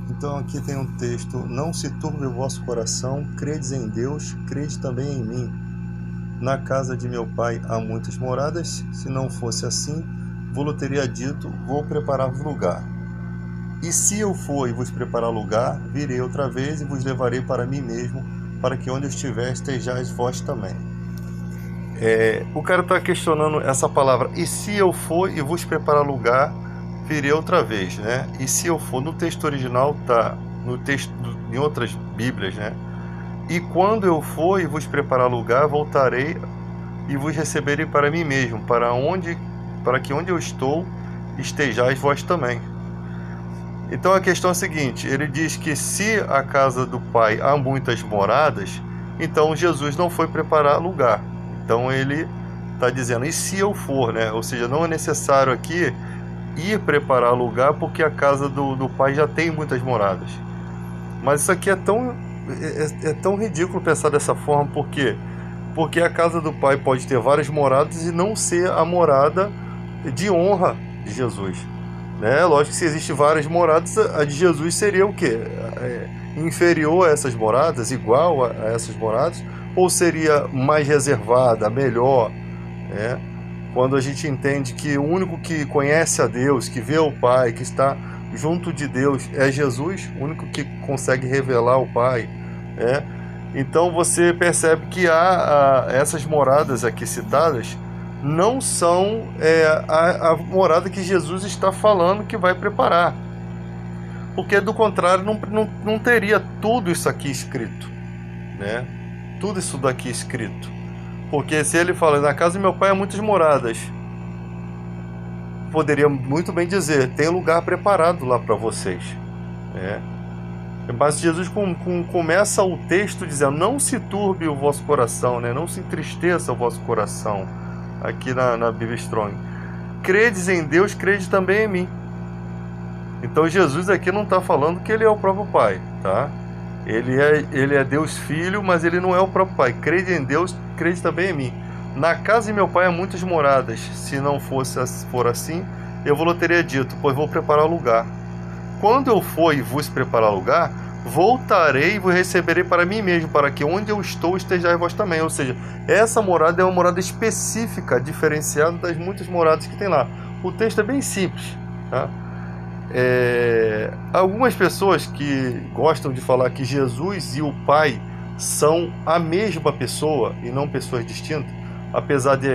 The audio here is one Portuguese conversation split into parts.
Então aqui tem um texto: não se turbe o vosso coração, credes em Deus, crede também em mim. Na casa de meu pai há muitas moradas, se não fosse assim, vou-lhe teria dito, vou preparar-vos lugar. E se eu for e vos preparar lugar, virei outra vez e vos levarei para mim mesmo, para que onde eu estiver estejais vós também. O cara está questionando essa palavra, e se eu for e vos preparar lugar, virei outra vez, né? E se eu for, no texto original está, no texto, em outras bíblias, né? E quando eu for e vos preparar lugar, voltarei e vos receberei para mim mesmo, para que onde eu estou estejais vós também. Então a questão é a seguinte, ele diz que se a casa do Pai há muitas moradas, então Jesus não foi preparar lugar. Então ele está dizendo, e se eu for, né? Ou seja, não é necessário aqui ir preparar lugar, porque a casa do Pai já tem muitas moradas. Mas isso aqui é tão ridículo pensar dessa forma, por quê? Porque a casa do Pai pode ter várias moradas e não ser a morada de honra de Jesus. Né? Lógico que se existem várias moradas, a de Jesus seria o quê? Inferior a essas moradas, igual a essas moradas, ou seria mais reservada, melhor? Né? Quando a gente entende que o único que conhece a Deus, que vê o Pai, que está junto de Deus é Jesus, o único que consegue revelar o Pai, né? Então você percebe que essas moradas aqui citadas não são a morada que Jesus está falando que vai preparar, porque do contrário não teria tudo isso aqui escrito, né? Tudo isso daqui escrito, porque se ele fala, na casa do meu pai há muitas moradas, poderia muito bem dizer, tem lugar preparado lá para vocês, né? Mas Jesus começa o texto dizendo, não se turbe o vosso coração, né? Não se entristeça o vosso coração, aqui na Bíblia Strong. Credes em Deus, crede também em mim. Então Jesus aqui não está falando que ele é o próprio Pai, tá? Ele é Deus Filho, mas ele não é o próprio Pai. Crede em Deus, crede também em mim. Na casa de meu pai há muitas moradas. Se não for assim, eu vou teria dito, pois vou preparar lugar. Quando eu for e vos preparar lugar, voltarei e vos receberei para mim mesmo, para que onde eu estou estejais vós também. Ou seja, essa morada é uma morada específica, diferenciada das muitas moradas que tem lá. O texto é bem simples, tá? Algumas pessoas que gostam de falar que Jesus e o Pai são a mesma pessoa e não pessoas distintas, apesar de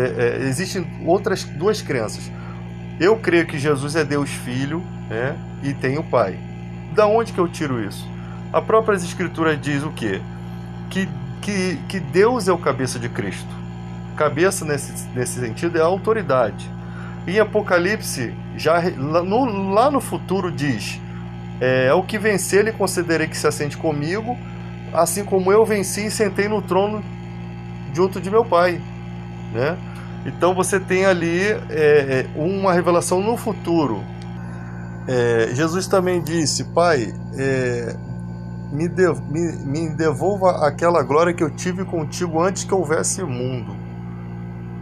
existem outras duas crenças. Eu creio que Jesus é Deus Filho, né, e tem o Pai. Da onde que eu tiro isso? A própria Escritura diz o quê? Que Deus é o cabeça de Cristo. Cabeça nesse sentido é a autoridade. Em Apocalipse, lá no futuro diz, o que vencer lhe concederei que se assente comigo, assim como eu venci e sentei no trono junto de meu Pai, né? Então você tem ali uma revelação no futuro. Jesus também disse, Pai, me devolva aquela glória que eu tive contigo antes que houvesse mundo.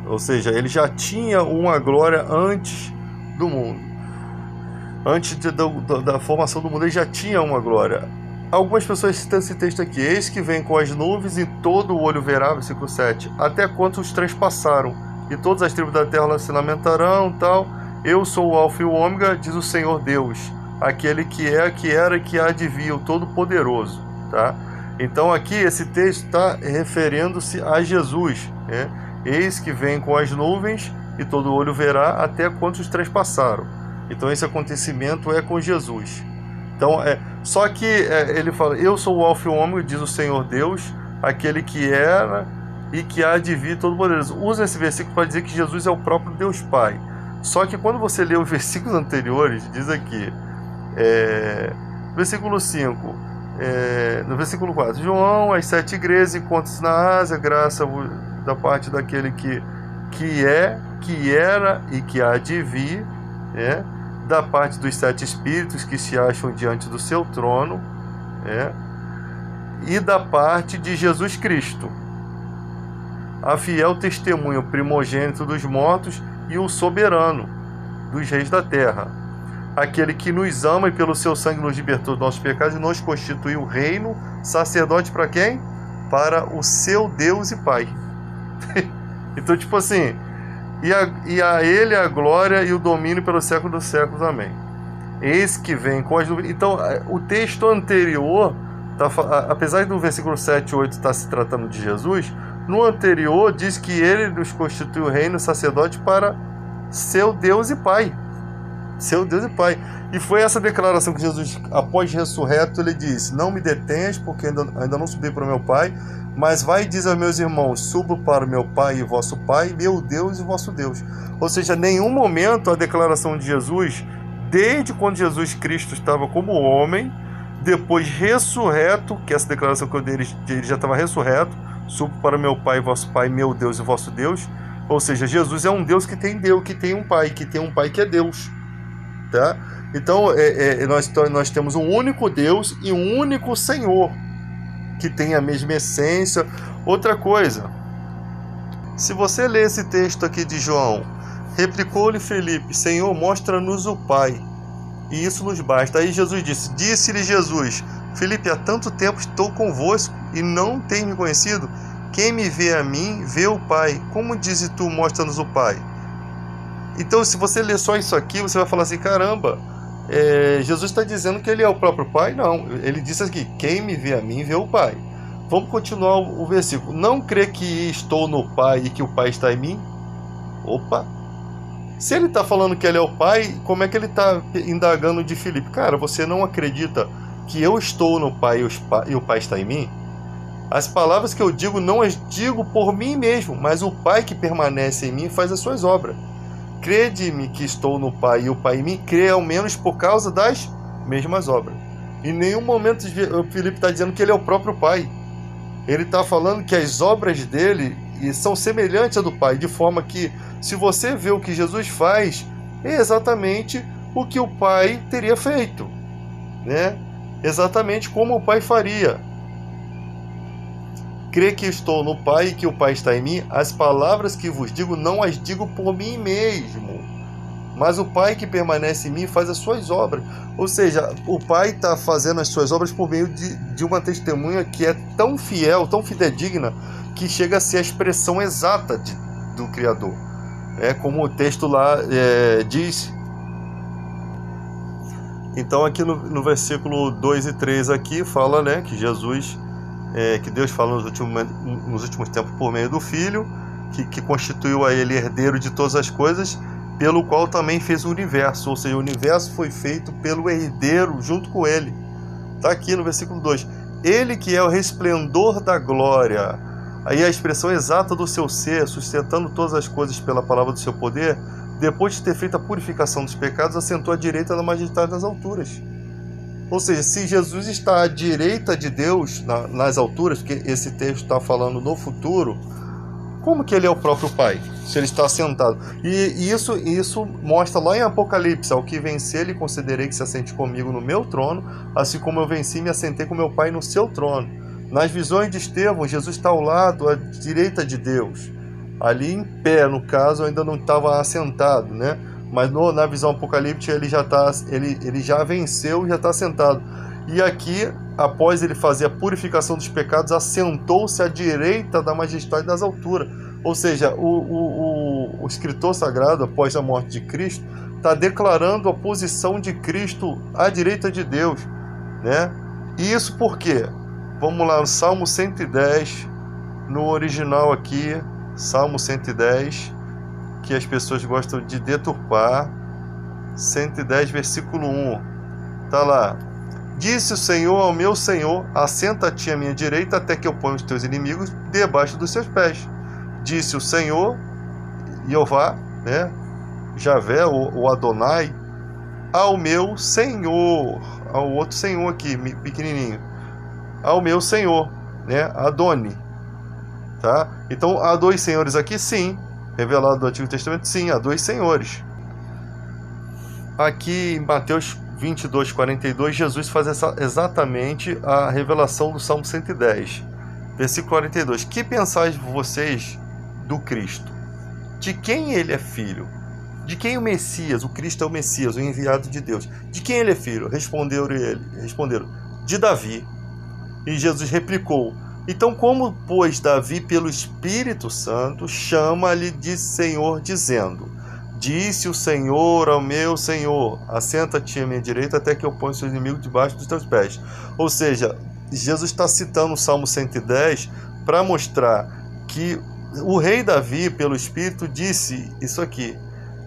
Ou seja, ele já tinha uma glória antes do mundo. Antes da formação do mundo, ele já tinha uma glória. Algumas pessoas citam esse texto aqui, eis que vem com as nuvens e todo o olho verá, versículo 7, até quantos transpassaram, e todas as tribos da terra se lamentarão, tal. Eu sou o Alfa e o Ômega, diz o Senhor Deus, aquele que é, que era e que há de vir, o Todo-Poderoso, tá? Então aqui esse texto está referindo-se a Jesus, né? Eis que vem com as nuvens e todo olho verá até quantos transpassaram. Então esse acontecimento é com Jesus. Então só que ele fala, eu sou o Alfa e o Ômega, diz o Senhor Deus, aquele que era e que há de vir, Todo-Poderoso. Usa esse versículo para dizer que Jesus é o próprio Deus Pai. Só que quando você lê os versículos anteriores, diz aqui, versículo 5, no versículo 4, João, as 7 igrejas, encontros na Ásia, graça da parte daquele que é, que era e que há de vir, né? Da parte dos 7 espíritos que se acham diante do seu trono, né? E da parte de Jesus Cristo, a fiel testemunho primogênito dos mortos e o soberano dos reis da terra. aquele que nos ama e pelo seu sangue nos libertou dos nossos pecados e nos constituiu reino, sacerdote para quem? Para o seu Deus e Pai. Então, tipo assim, e a ele a glória e o domínio pelos séculos dos séculos. Amém. Eis que vem com as nuvens. Então, o texto anterior, apesar do versículo 7 e 8 estar se tratando de Jesus, no anterior diz que ele nos constituiu reino, sacerdote para seu Deus e Pai. Seu Deus e Pai. E foi essa declaração que Jesus, após ressurreto, ele disse: não me detenhas, porque ainda não subi para o meu Pai, mas vai e diz aos meus irmãos: subo para o meu Pai e vosso Pai, meu Deus e vosso Deus. Ou seja, em nenhum momento a declaração de Jesus, desde quando Jesus Cristo estava como homem, depois ressurreto, que essa declaração que eu dei, ele já estava ressurreto, subo para o meu Pai e vosso Pai, meu Deus e vosso Deus. Ou seja, Jesus é um Deus que tem um Pai, que tem um Pai que é Deus. Tá? Então, nós temos um único Deus e um único Senhor, que tem a mesma essência. Outra coisa, se você ler esse texto aqui de João, replicou-lhe Felipe: Senhor, mostra-nos o Pai, e isso nos basta. Aí Jesus disse-lhe Jesus: Felipe, há tanto tempo estou convosco e não tem me conhecido? Quem me vê a mim, vê o Pai. Como dizes tu, mostra-nos o Pai? Então, se você ler só isso aqui, você vai falar assim: caramba, Jesus está dizendo que ele é o próprio Pai? Não, ele disse aqui: quem me vê a mim, vê o Pai. Vamos continuar o versículo. Não crê que estou no Pai e que o Pai está em mim? Opa! Se ele está falando que ele é o Pai, como é que ele está indagando de Filipe? Cara, você não acredita que eu estou no Pai e o Pai está em mim? As palavras que eu digo, não as digo por mim mesmo, mas o Pai que permanece em mim faz as suas obras. Crede-me que estou no Pai e o Pai em mim, crê ao menos por causa das mesmas obras. Em nenhum momento o Filipe está dizendo que ele é o próprio Pai. Ele está falando que as obras dele são semelhantes à do Pai, de forma que, se você vê o que Jesus faz, é exatamente o que o Pai teria feito, né? Exatamente como o Pai faria. Crê que estou no Pai e que o Pai está em mim, as palavras que vos digo não as digo por mim mesmo, mas o Pai que permanece em mim faz as suas obras. Ou seja, o Pai está fazendo as suas obras por meio de uma testemunha que é tão fiel, tão fidedigna, que chega a ser a expressão exata do Criador. Como o texto lá diz. Então aqui no versículo 2 e 3 aqui fala, né, que Jesus... que Deus fala nos últimos tempos por meio do Filho, que constituiu a ele herdeiro de todas as coisas, pelo qual também fez o universo. Ou seja, o universo foi feito pelo herdeiro junto com ele. Está aqui no versículo 2. Ele que é o resplendor da glória, aí a expressão exata do seu ser, sustentando todas as coisas pela palavra do seu poder, depois de ter feito a purificação dos pecados, assentou à direita da majestade das alturas. Ou seja, se Jesus está à direita de Deus, nas alturas, porque esse texto está falando no futuro, como que ele é o próprio Pai, se ele está sentado? E isso mostra lá em Apocalipse: ao que vencer, lhe concederei que se assente comigo no meu trono, assim como eu venci e me assentei com meu Pai no seu trono. Nas visões de Estevão, Jesus está ao lado, à direita de Deus, ali em pé, no caso, ainda não estava assentado, né? Mas na visão apocalíptica ele já venceu e já está sentado. E aqui, após ele fazer a purificação dos pecados, assentou-se à direita da majestade das alturas. Ou seja, o escritor sagrado, após a morte de Cristo, está declarando a posição de Cristo à direita de Deus, né? E isso por quê? Vamos lá, no Salmo 110, no original aqui, Salmo 110, que as pessoas gostam de deturpar. 110, versículo 1. Está lá: disse o Senhor ao meu Senhor: assenta-te à minha direita, até que eu ponha os teus inimigos debaixo dos seus pés. Disse o Senhor, Jeová, né? Javé, o Adonai, ao meu Senhor, ao outro Senhor aqui, pequenininho, ao meu Senhor, né? Adoni, tá? Então há dois senhores aqui, sim. Revelado do Antigo Testamento, sim, há dois senhores. Aqui em Mateus 22, 42, Jesus faz exatamente a revelação do Salmo 110. Versículo 42. Que pensais vocês do Cristo? De quem ele é filho? De quem o Messias, o Cristo é o Messias, o enviado de Deus? De quem ele é filho? Responderam, de Davi. E Jesus replicou: então, como, pois, Davi, pelo Espírito Santo, chama-lhe de Senhor, dizendo: disse o Senhor ao meu Senhor, assenta-te à minha direita até que eu ponha os seus inimigos debaixo dos teus pés. Ou seja, Jesus está citando o Salmo 110 para mostrar que o rei Davi, pelo Espírito, disse isso aqui: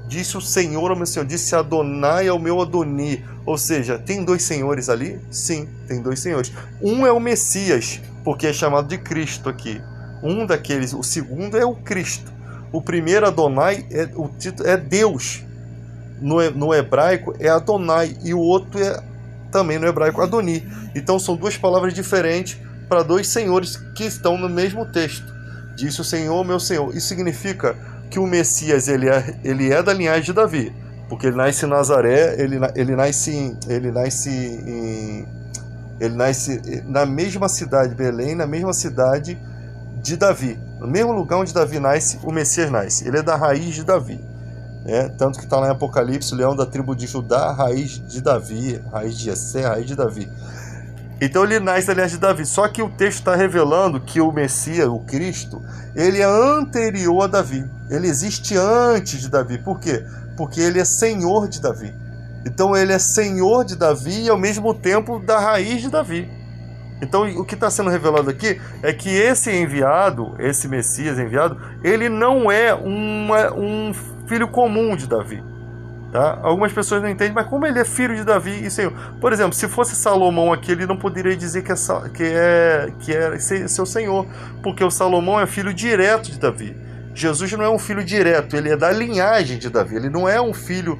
disse o Senhor ao meu Senhor, disse Adonai ao meu Adoni. Ou seja, tem dois senhores ali? Sim, tem dois senhores. Um é o Messias, porque é chamado de Cristo aqui. Um daqueles, o segundo é o Cristo. O primeiro Adonai, o título é Deus. No hebraico é Adonai, e o outro é também no hebraico Adoni. Então são duas palavras diferentes para dois senhores que estão no mesmo texto. Disse o Senhor, meu Senhor. Isso significa que o Messias ele é da linhagem de Davi, porque ele nasce em Nazaré, ele nasce na mesma cidade, Belém, na mesma cidade de Davi, no mesmo lugar onde Davi nasce, o Messias nasce. Ele é da raiz de Davi, tanto que está lá em Apocalipse, o leão da tribo de Judá, raiz de Davi, raiz de Jessé, raiz de Davi. Então ele nasce da linhagem de Davi. Só que o texto está revelando que o Messias, o Cristo, ele é anterior a Davi. Ele existe antes de Davi. Por quê? Porque ele é senhor de Davi. Então ele é senhor de Davi e ao mesmo tempo da raiz de Davi. Então o que está sendo revelado aqui é que esse enviado, esse Messias enviado, ele não é um filho comum de Davi. Tá? Algumas pessoas não entendem, mas como ele é filho de Davi e Senhor? Por exemplo, se fosse Salomão aqui, ele não poderia dizer que é seu Senhor, porque o Salomão é filho direto de Davi. Jesus não é um filho direto, ele é da linhagem de Davi. Ele não é um filho,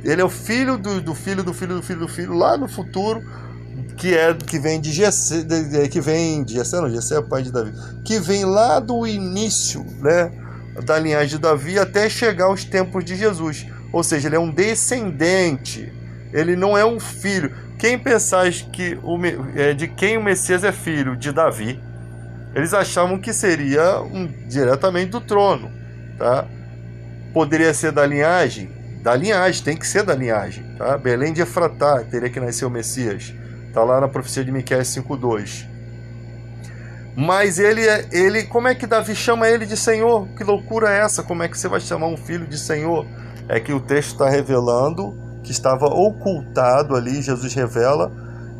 ele é o filho do filho lá no futuro, que vem de Jessé, Jessé é o pai de Davi, que vem lá do início, né, da linhagem de Davi até chegar aos tempos de Jesus. Ou seja, ele é um descendente, ele não é um filho. Quem pensar que de quem o Messias é filho? De Davi. Eles achavam que seria diretamente do trono. Tá? Poderia ser da linhagem? Da linhagem, tem que ser da linhagem. Tá? Belém de Efratá teria que nascer o Messias. Está lá na profecia de Miqueias 5:2. Mas ele, como é que Davi chama ele de Senhor? Que loucura é essa? Como é que você vai chamar um filho de Senhor? É que o texto está revelando que estava ocultado ali, Jesus revela,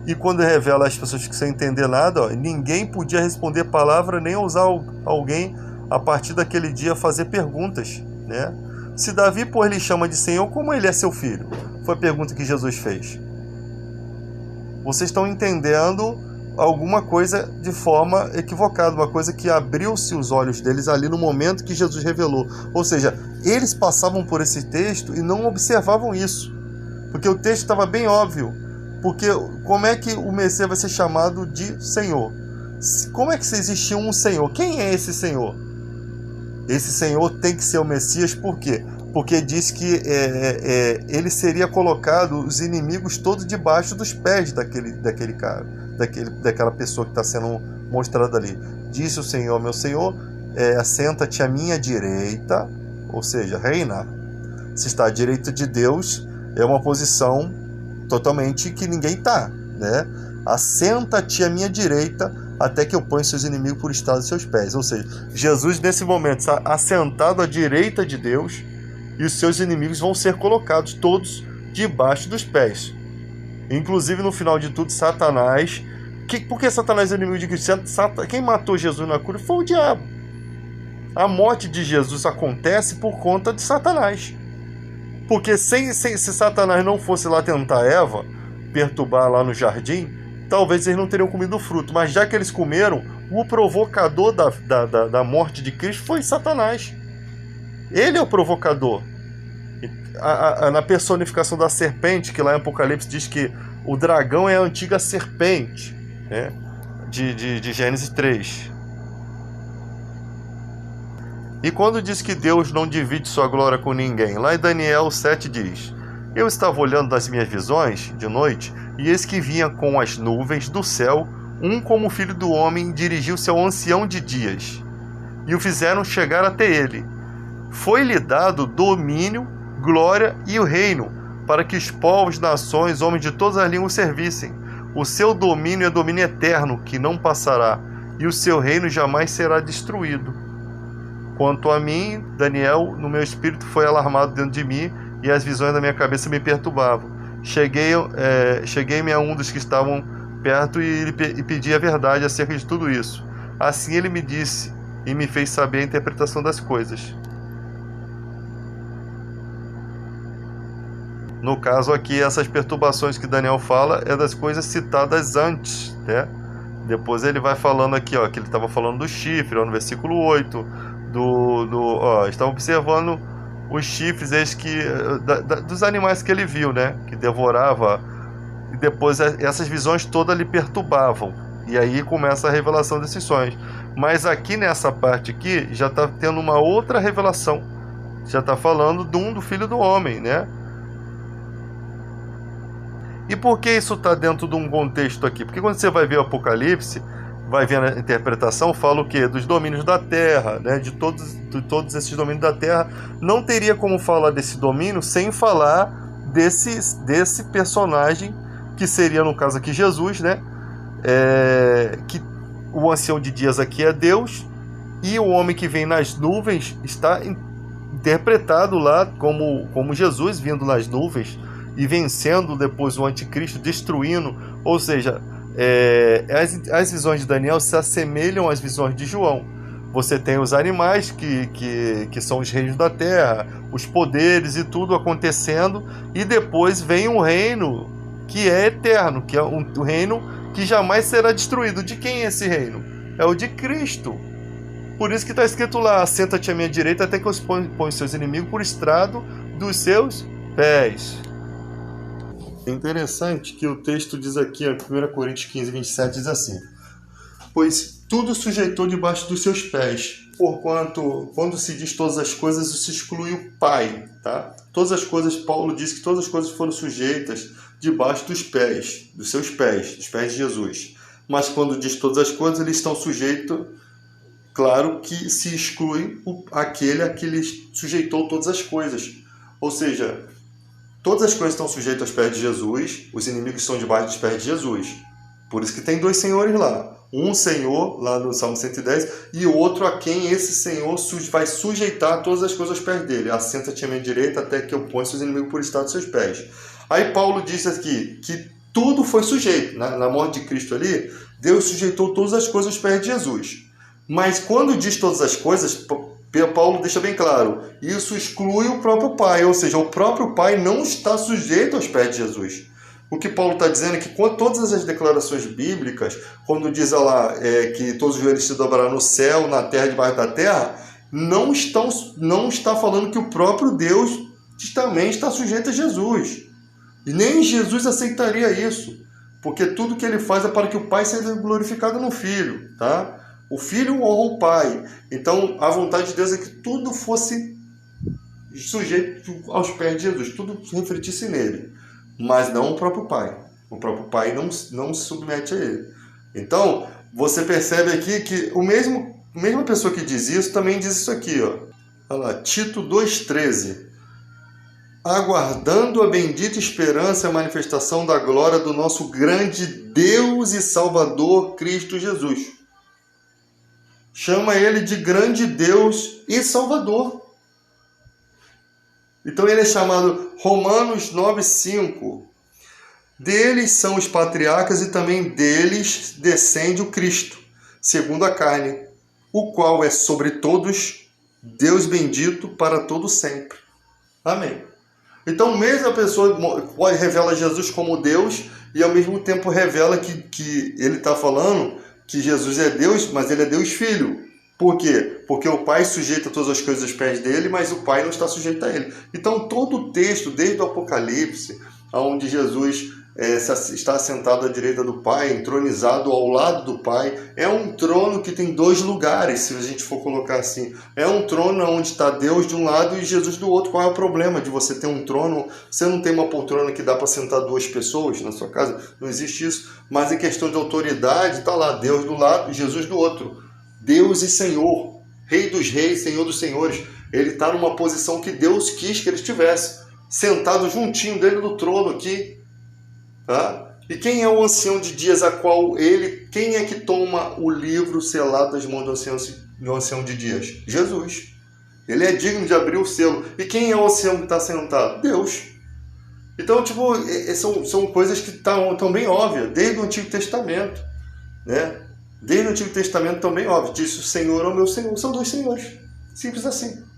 e quando revela as pessoas que sem entender nada, ninguém podia responder palavra, nem ousar alguém a partir daquele dia fazer perguntas, né? Se Davi, por lhe chama de Senhor, como ele é seu filho? Foi a pergunta que Jesus fez. Vocês estão entendendo alguma coisa de forma equivocada, uma coisa que abriu-se os olhos deles ali no momento que Jesus revelou. Ou seja, eles passavam por esse texto e não observavam isso, porque o texto estava bem óbvio. Porque como é que o Messias vai ser chamado de Senhor? Como é que existia um Senhor? Quem é esse Senhor? Esse Senhor tem que ser o Messias, por quê? Porque diz que ele seria colocado, os inimigos todos debaixo dos pés daquele cara, daquela pessoa que está sendo mostrada ali. Disse o Senhor, meu Senhor, assenta-te à minha direita, ou seja, reina. Se está à direita de Deus, é uma posição totalmente que ninguém está, né? Assenta-te à minha direita até que eu ponha seus inimigos por estrado de seus pés. Ou seja, Jesus nesse momento está assentado à direita de Deus e os seus inimigos vão ser colocados todos debaixo dos pés. Inclusive no final de tudo, Satanás. Por que Satanás é inimigo de Cristo? Quem matou Jesus na cruz foi o diabo. A morte de Jesus acontece por conta de Satanás. Porque se Satanás não fosse lá tentar Eva, perturbar lá no jardim, talvez eles não teriam comido o fruto. Mas já que eles comeram, o provocador da morte de Cristo foi Satanás. Ele é o provocador. Na personificação da serpente, que lá em Apocalipse diz que o dragão é a antiga serpente, né? de Gênesis 3. E quando diz que Deus não divide sua glória com ninguém, lá em Daniel 7 diz: eu estava olhando nas minhas visões de noite, e eis que vinha com as nuvens do céu, como filho do homem, dirigiu-se ao ancião de dias, e o fizeram chegar até ele. Foi-lhe dado domínio glória e o reino, para que os povos, nações, homens de todas as línguas servissem. O seu domínio é domínio eterno, que não passará, e o seu reino jamais será destruído. Quanto a mim, Daniel, no meu espírito foi alarmado dentro de mim, e as visões da minha cabeça me perturbavam. Cheguei-me a um dos que estavam perto e pedi a verdade acerca de tudo isso. Assim ele me disse e me fez saber a interpretação das coisas. No caso aqui, essas perturbações que Daniel fala é das coisas citadas antes, né? Depois ele vai falando aqui, ó, que ele estava falando do chifre, ó, no versículo 8, estava observando os chifres dos animais que ele viu, né? Que devorava, e depois essas visões todas lhe perturbavam. E aí começa a revelação desses sonhos. Mas aqui nessa parte aqui, já está tendo uma outra revelação. Já está falando do Filho do Homem, né? E por que isso está dentro de um contexto aqui? Porque quando você vai ver o Apocalipse, vai ver a interpretação, fala o quê? Dos domínios da terra, né? De todos esses domínios da terra. Não teria como falar desse domínio sem falar desse personagem, que seria, no caso aqui, Jesus, né? Que o ancião de dias aqui é Deus, e o homem que vem nas nuvens está interpretado lá como Jesus vindo nas nuvens, e vencendo depois o anticristo, destruindo. Ou seja, as visões de Daniel se assemelham às visões de João. Você tem os animais que são os reinos da terra, os poderes e tudo acontecendo, e depois vem um reino que é eterno, que é um reino que jamais será destruído. De quem é esse reino? É o de Cristo. Por isso que está escrito lá: assenta-te à minha direita até que eu ponha seus inimigos por estrado dos seus pés. É interessante que o texto diz aqui, 1 Coríntios 15, 27, diz assim: pois tudo sujeitou debaixo dos seus pés, porquanto, quando se diz todas as coisas, se exclui o Pai, tá? Todas as coisas, Paulo diz que todas as coisas foram sujeitas debaixo dos pés, dos seus pés, dos pés de Jesus. Mas quando diz todas as coisas, eles estão sujeitos, claro que se exclui aquele a que lhe sujeitou todas as coisas. Ou seja, todas as coisas estão sujeitas aos pés de Jesus, os inimigos estão debaixo dos pés de Jesus. Por isso que tem dois senhores lá. Um senhor, lá no Salmo 110, e o outro a quem esse senhor vai sujeitar todas as coisas aos pés dele. Assenta-te à minha direita até que eu ponha seus inimigos por estrado dos seus pés. Aí Paulo diz aqui que tudo foi sujeito. Na morte de Cristo ali, Deus sujeitou todas as coisas aos pés de Jesus. Mas quando diz todas as coisas, Paulo deixa bem claro, isso exclui o próprio Pai, ou seja, o próprio Pai não está sujeito aos pés de Jesus. O que Paulo está dizendo é que com todas as declarações bíblicas, quando diz lá que todos os joelhos se dobrarão no céu, na terra e debaixo da terra, não está falando que o próprio Deus também está sujeito a Jesus. E nem Jesus aceitaria isso, porque tudo que ele faz é para que o Pai seja glorificado no Filho, tá? O Filho honra o Pai. Então, a vontade de Deus é que tudo fosse sujeito aos pés de Jesus, tudo refletisse nele, mas não o próprio Pai. O próprio Pai não se submete a ele. Então, você percebe aqui que a mesma pessoa que diz isso também diz isso aqui, ó. Olha lá, Tito 2,13. Aguardando a bendita esperança e a manifestação da glória do nosso grande Deus e Salvador Cristo Jesus. Chama ele de grande Deus e Salvador. Então ele é chamado Romanos 9,5. Deles são os patriarcas e também deles descende o Cristo, segundo a carne, o qual é sobre todos Deus bendito para todo sempre. Amém. Então mesmo a pessoa revela Jesus como Deus e ao mesmo tempo revela que ele está falando que Jesus é Deus, mas ele é Deus Filho. Por quê? Porque o Pai sujeita todas as coisas aos pés dele, mas o Pai não está sujeito a ele. Então todo o texto, desde o Apocalipse, onde Jesus está sentado à direita do Pai, entronizado ao lado do Pai, é um trono que tem dois lugares, se a gente for colocar assim. É um trono onde está Deus de um lado e Jesus do outro. Qual é o problema de você ter um trono? Você não tem uma poltrona que dá para sentar duas pessoas na sua casa? Não existe isso. Mas em questão de autoridade, está lá Deus do lado e Jesus do outro. Deus e Senhor, Rei dos reis, Senhor dos senhores. Ele está numa posição que Deus quis que ele estivesse, sentado juntinho dele no trono aqui. Tá? E quem é o ancião de dias a qual quem é que toma o livro selado das mãos do ancião de dias? Jesus. Ele é digno de abrir o selo. E quem é o ancião que está sentado? Deus. Então, tipo, são coisas que estão bem óbvias, desde o Antigo Testamento. Né? Desde o Antigo Testamento estão bem óbvias. Disse o Senhor ao meu Senhor. São dois senhores. Simples assim.